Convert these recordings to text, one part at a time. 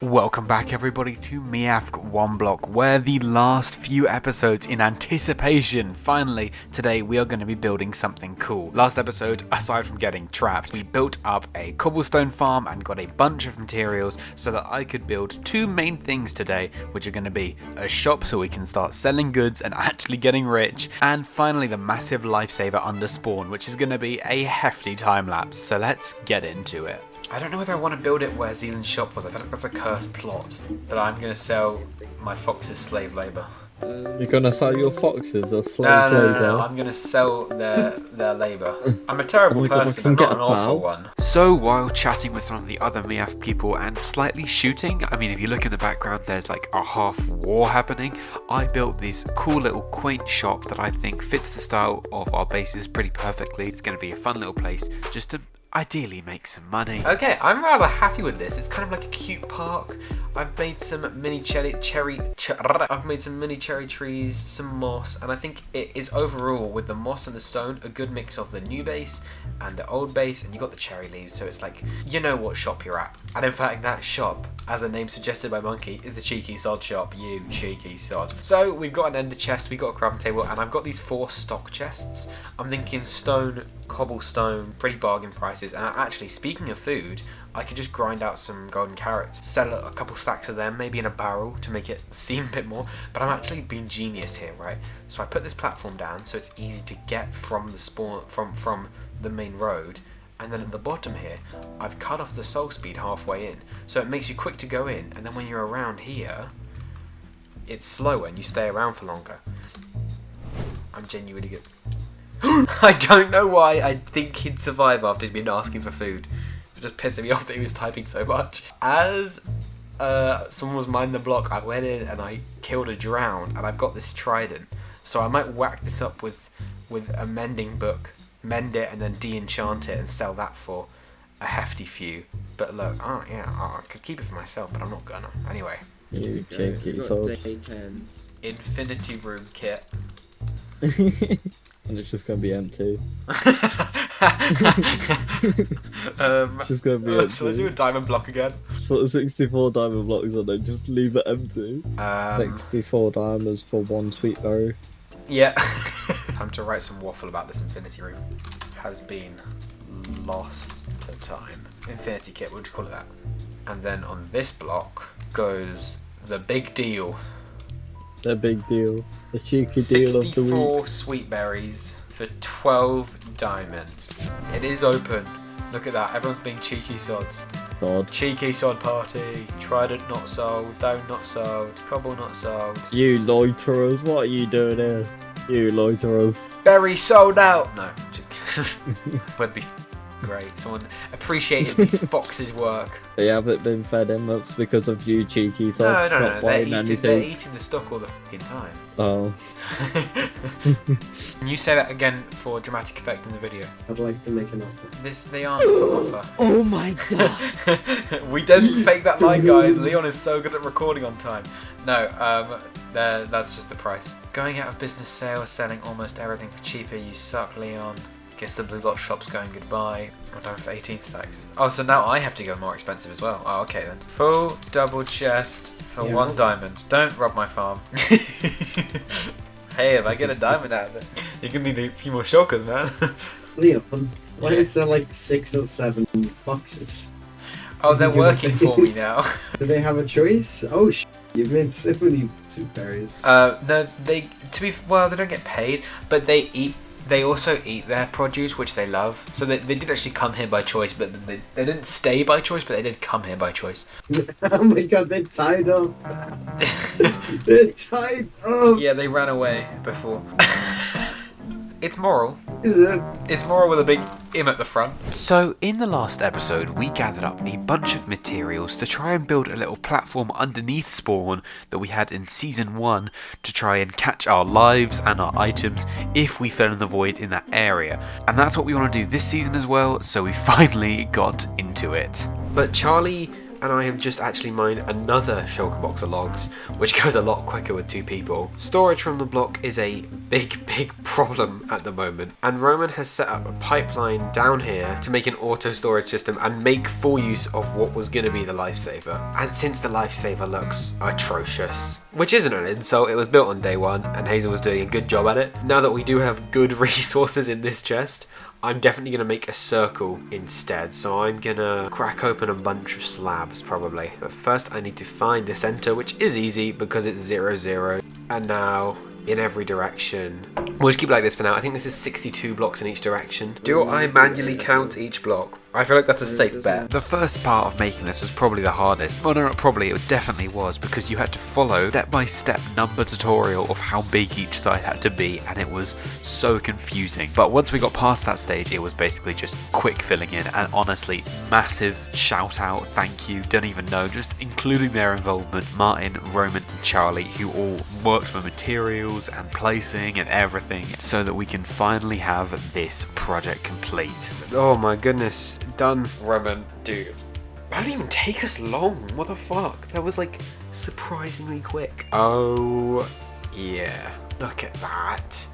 Welcome back everybody to MIAFG Oneblock, where the last few episodes in anticipation, finally, today we are going to be building something cool. Last episode, aside from getting trapped, we built up a cobblestone farm and got a bunch of materials so that I could build two main things today, which are going to be a shop so we can start selling goods and actually getting rich, and finally the massive lifesaver under spawn, which is going to be a hefty time lapse, so let's get into it. I don't know whether I want to build it where Zealand's shop was. I feel like that's a cursed plot. But I'm going to sell my foxes slave labour. You're going to sell your foxes as slave labour? No, I'm going to sell their labour. I'm a terrible person, I'm not an awful one. So while chatting with some of the other MIAF people and slightly shooting, I mean if you look in the background there's like a half war happening, I built this cool little quaint shop that I think fits the style of our bases pretty perfectly. It's going to be a fun little place just to ideally make some money. Okay, I'm rather happy with this. It's kind of like a cute park. I've made some mini cherry trees, some moss, and I think it is overall, with the moss and the stone, a good mix of the new base and the old base, and you got the cherry leaves, so it's like, you know what shop you're at. And in fact, that shop, as a name suggested by Monkey, is the cheeky sod shop, you cheeky sod. So we've got an ender chest, we've got a crafting table, and I've got these 4 stock chests. I'm thinking stone, cobblestone, pretty bargain prices, and actually, speaking of food, I could just grind out some golden carrots, sell a couple stacks of them, maybe in a barrel to make it seem a bit more, but I'm actually being genius here, right? So I put this platform down so it's easy to get from the spawn, from the main road, and then at the bottom here, I've cut off the soul speed halfway in, so it makes you quick to go in, and then when you're around here, it's slower and you stay around for longer. I'm genuinely good. I don't know why I think he'd survive after he'd been asking for food. It was just pissing me off that he was typing so much. As someone was mining the block, I went in and I killed a drown, and I've got this trident. So I might whack this up with a mending book, mend it and then de-enchant it and sell that for a hefty few. But look, I could keep it for myself, but I'm not gonna. Anyway. You cheeky sod. Infinity room kit. And it's just going to be empty. It's just going to be empty. Shall I do a diamond block again? Put 64 diamond blocks on it, just leave it empty. 64 diamonds for 1 sweet berry. Yeah. Time to write some waffle about this infinity room. Has been lost to time. Infinity kit, what would you call it that? And then on this block goes the big deal. The big deal. The cheeky deal of the week. 64 sweet berries for 12 diamonds. It is open. Look at that. Everyone's being cheeky sods. Sod. Cheeky sod party. Trident not sold. Stone not sold. Cobble not sold. You loiterers, what are you doing here? You loiterers. Berry sold out. No. Would be great. Someone appreciated these foxes' work. They haven't been fed enough because of you cheeky sods. No. They're eating the stock all the fucking time. Oh. Can you say that again for dramatic effect in the video? I'd like to make an offer. They aren't for offer. Oh my god. We didn't fake that line, guys. Leon is so good at recording on time. No, that's just the price. Going out of business sales, selling almost everything for cheaper. You suck, Leon. Guess the blue lot shop's going goodbye. I'm down for 18 stacks. Oh, so now I have to go more expensive as well. Oh, okay then. Full double chest for 1 diamond. Don't rob my farm. Hey, if I get a diamond out of it, you're gonna need a few more shulkers, man. Leon, why is there like 6 or 7 boxes? Oh, they're working for me now. Do they have a choice? Oh, you've made so many sweet berries. No, they don't get paid, but they also eat their produce, which they love. So they did actually come here by choice, but they didn't stay by choice, but they did come here by choice. Oh my god, they're tied up. They're tied up. Yeah, they ran away before. It's moral. Is it? It's moral with a big M at the front. So in the last episode, we gathered up a bunch of materials to try and build a little platform underneath spawn that we had in season 1 to try and catch our lives and our items if we fell in the void in that area. And that's what we want to do this season as well, so we finally got into it. But Charlie and I have just actually mined another shulker box of logs, which goes a lot quicker with 2 people. Storage from the block is a big problem at the moment, and Roman has set up a pipeline down here to make an auto storage system and make full use of what was going to be the Lifesaver. And since the Lifesaver looks atrocious, which isn't an insult, it was built on day 1 and Hazel was doing a good job at it. Now that we do have good resources in this chest, I'm definitely going to make a circle instead, so I'm going to crack open a bunch of slabs probably. But first I need to find the center, which is easy because it's 0, 0. And now in every direction. We'll just keep it like this for now. I think this is 62 blocks in each direction. Do I manually count each block? I feel like that's a safe bet. The first part of making this was probably the hardest. Well, no, not probably, it definitely was, because you had to follow step-by-step number tutorial of how big each side had to be, and it was so confusing. But once we got past that stage, it was basically just quick filling in, and honestly, massive shout out, thank you, don't even know, just including their involvement, Martin, Roman and Charlie, who all worked for materials and placing and everything, so that we can finally have this project complete. Oh my goodness. Done. Roman, dude. That didn't even take us long. What the fuck? That was like surprisingly quick. Oh, yeah. Look at that.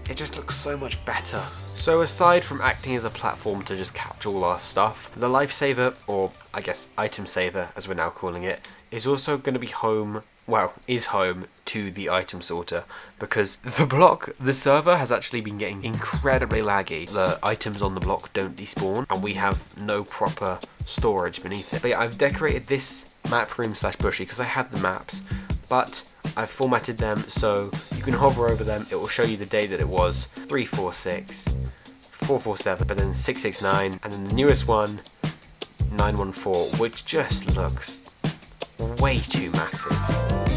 It just looks so much better. So aside from acting as a platform to just capture all our stuff, the Lifesaver, or I guess Item Saver as we're now calling it, is also going to be home, well, is home to the item sorter, because the server has actually been getting incredibly laggy. The items on the block don't despawn, and we have no proper storage beneath it. But yeah, I've decorated this map room / bushy because I had the maps, but I've formatted them so you can hover over them, it will show you the day that it was, 346, 447, but then 669, and then the newest one, 914, which just looks way too massive.